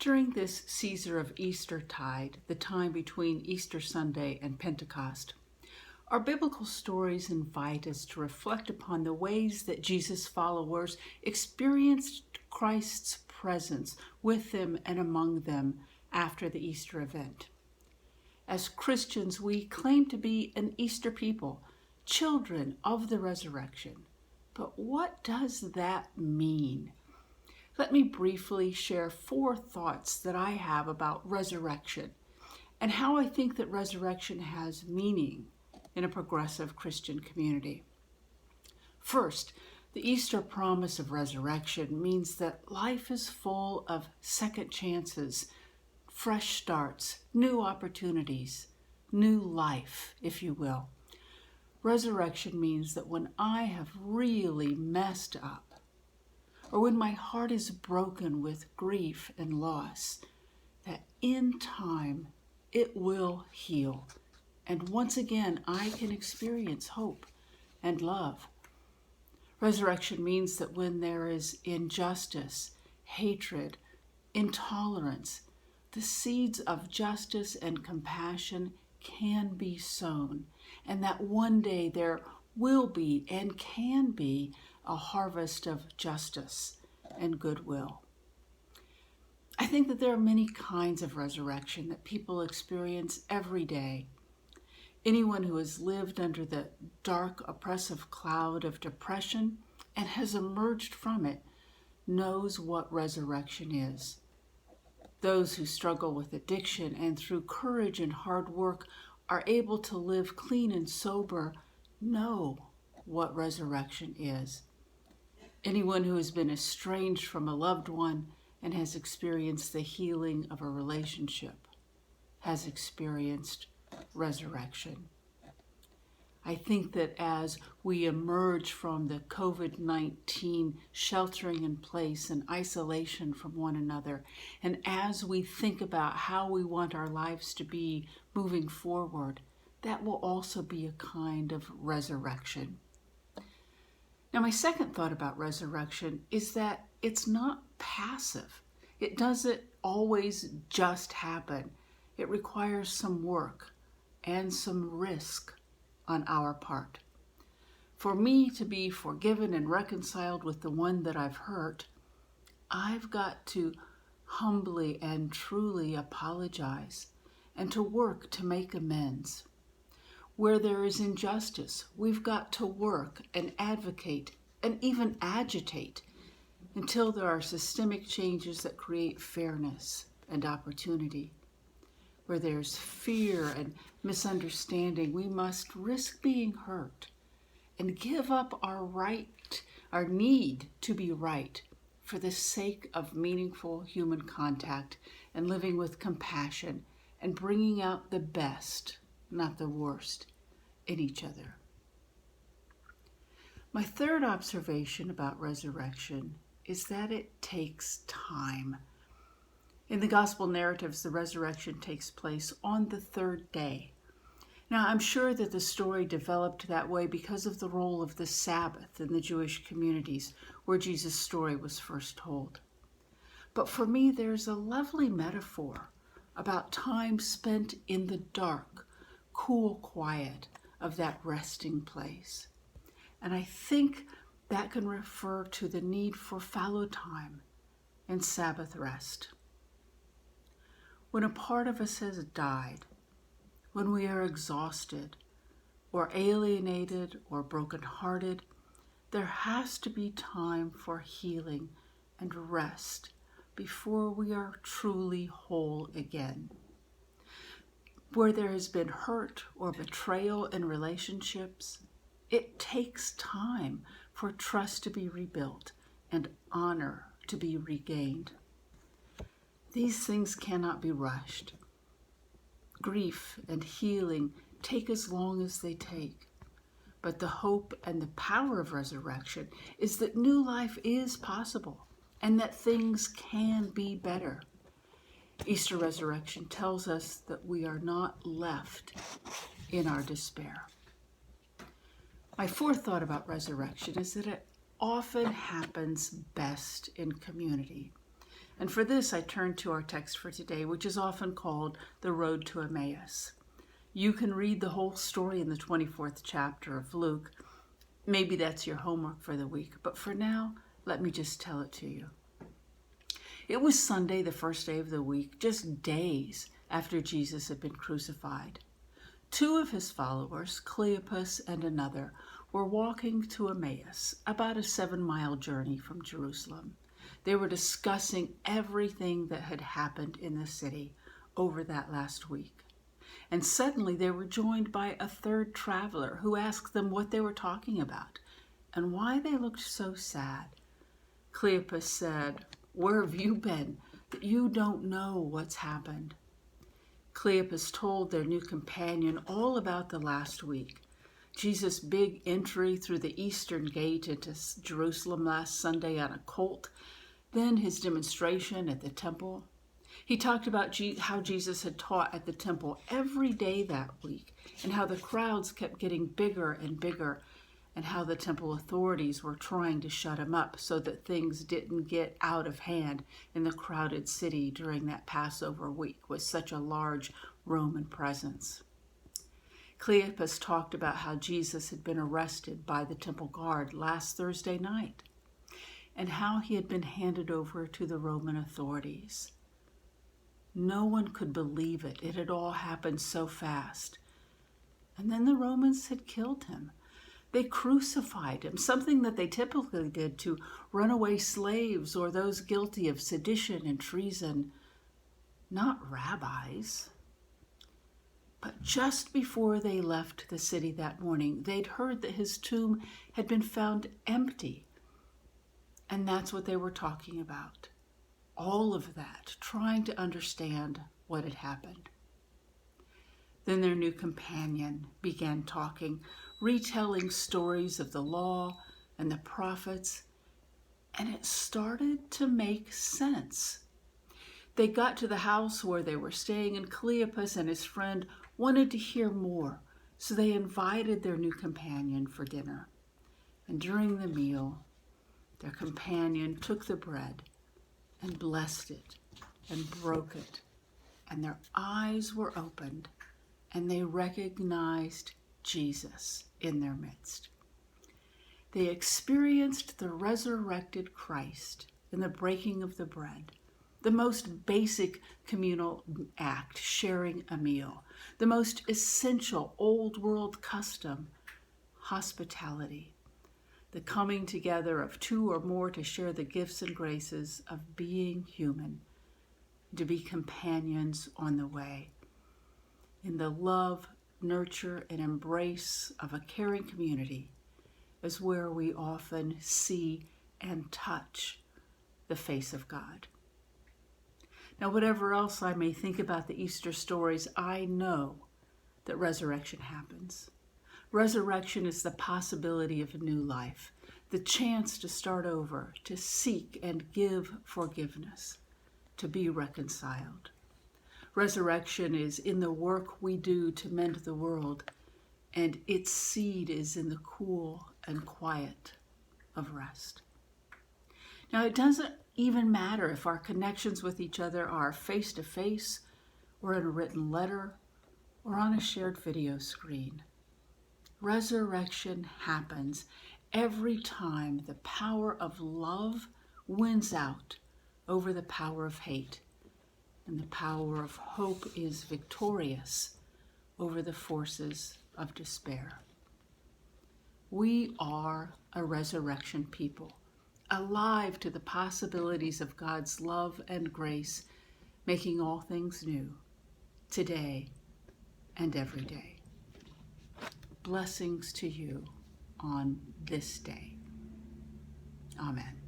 During this Caesar of Eastertide, the time between Easter Sunday and Pentecost, our biblical stories invite us to reflect upon the ways that Jesus' followers experienced Christ's presence with them and among them after the Easter event. As Christians, we claim to be an Easter people, children of the resurrection. But what does that mean? Let me briefly share 4 thoughts that I have about resurrection and how I think that resurrection has meaning in a progressive Christian community. First, the Easter promise of resurrection means that life is full of second chances, fresh starts, new opportunities, new life, if you will. Resurrection means that when I have really messed up, or when my heart is broken with grief and loss, that in time it will heal. And once again, I can experience hope and love. Resurrection means that when there is injustice, hatred, intolerance, the seeds of justice and compassion can be sown, and that one day there will be and can be a harvest of justice and goodwill. I think that there are many kinds of resurrection that people experience every day. Anyone who has lived under the dark, oppressive cloud of depression and has emerged from it knows what resurrection is. Those who struggle with addiction and through courage and hard work are able to live clean and sober know what resurrection is. Anyone who has been estranged from a loved one and has experienced the healing of a relationship has experienced resurrection. I think that as we emerge from the COVID-19 sheltering in place and isolation from one another, and as we think about how we want our lives to be moving forward, that will also be a kind of resurrection. Now, my second thought about resurrection is that it's not passive. It doesn't always just happen. It requires some work and some risk on our part. For me to be forgiven and reconciled with the one that I've hurt, I've got to humbly and truly apologize and to work to make amends. Where there is injustice, we've got to work and advocate and even agitate until there are systemic changes that create fairness and opportunity. Where there's fear and misunderstanding, we must risk being hurt and give up our need to be right for the sake of meaningful human contact and living with compassion and bringing out the best, not the worst, in each other. My third observation about resurrection is that it takes time. In the gospel narratives, the resurrection takes place on the 3rd day. Now, I'm sure that the story developed that way because of the role of the Sabbath in the Jewish communities where Jesus' story was first told. But for me, there's a lovely metaphor about time spent in the dark, cool quiet of that resting place. And I think that can refer to the need for fallow time and Sabbath rest. When a part of us has died, when we are exhausted or alienated or brokenhearted, there has to be time for healing and rest before we are truly whole again. Where there has been hurt or betrayal in relationships, it takes time for trust to be rebuilt and honor to be regained. These things cannot be rushed. Grief and healing take as long as they take. But the hope and the power of resurrection is that new life is possible and that things can be better. Easter resurrection tells us that we are not left in our despair. My fourth thought about resurrection is that it often happens best in community. And for this, I turn to our text for today, which is often called the Road to Emmaus. You can read the whole story in the 24th chapter of Luke. Maybe that's your homework for the week, but for now, let me just tell it to you. It was Sunday, the first day of the week, just days after Jesus had been crucified. Two of his followers, Cleopas and another, were walking to Emmaus, about a 7-mile journey from Jerusalem. They were discussing everything that had happened in the city over that last week. And suddenly they were joined by a third traveler who asked them what they were talking about and why they looked so sad. Cleopas said, "Where have you been that you don't know what's happened?" Cleopas told their new companion all about the last week. Jesus' big entry through the eastern gate into Jerusalem last Sunday on a colt, then his demonstration at the temple. He talked about how Jesus had taught at the temple every day that week, and how the crowds kept getting bigger and bigger, and how the temple authorities were trying to shut him up so that things didn't get out of hand in the crowded city during that Passover week with such a large Roman presence. Cleopas talked about how Jesus had been arrested by the temple guard last Thursday night, and how he had been handed over to the Roman authorities. No one could believe it. It had all happened so fast. And then the Romans had killed him. They crucified him, something that they typically did to runaway slaves or those guilty of sedition and treason, not rabbis. But just before they left the city that morning, they'd heard that his tomb had been found empty. And that's what they were talking about. All of that, trying to understand what had happened. Then their new companion began talking, retelling stories of the law and the prophets, and it started to make sense. They got to the house where they were staying, and Cleopas and his friend wanted to hear more, so they invited their new companion for dinner. And during the meal, their companion took the bread and blessed it and broke it, and their eyes were opened, and they recognized Jesus in their midst. They experienced the resurrected Christ in the breaking of the bread, the most basic communal act, sharing a meal, the most essential old world custom, hospitality, the coming together of two or more to share the gifts and graces of being human, to be companions on the way. In the love, nurture, and embrace of a caring community is where we often see and touch the face of God. Now, whatever else I may think about the Easter stories, I know that resurrection happens. Resurrection is the possibility of a new life, the chance to start over, to seek and give forgiveness, to be reconciled. Resurrection is in the work we do to mend the world, and its seed is in the cool and quiet of rest. Now, it doesn't even matter if our connections with each other are face-to-face, or in a written letter, or on a shared video screen. Resurrection happens every time the power of love wins out over the power of hate, and the power of hope is victorious over the forces of despair. We are a resurrection people, alive to the possibilities of God's love and grace, making all things new, today and every day. Blessings to you on this day. Amen.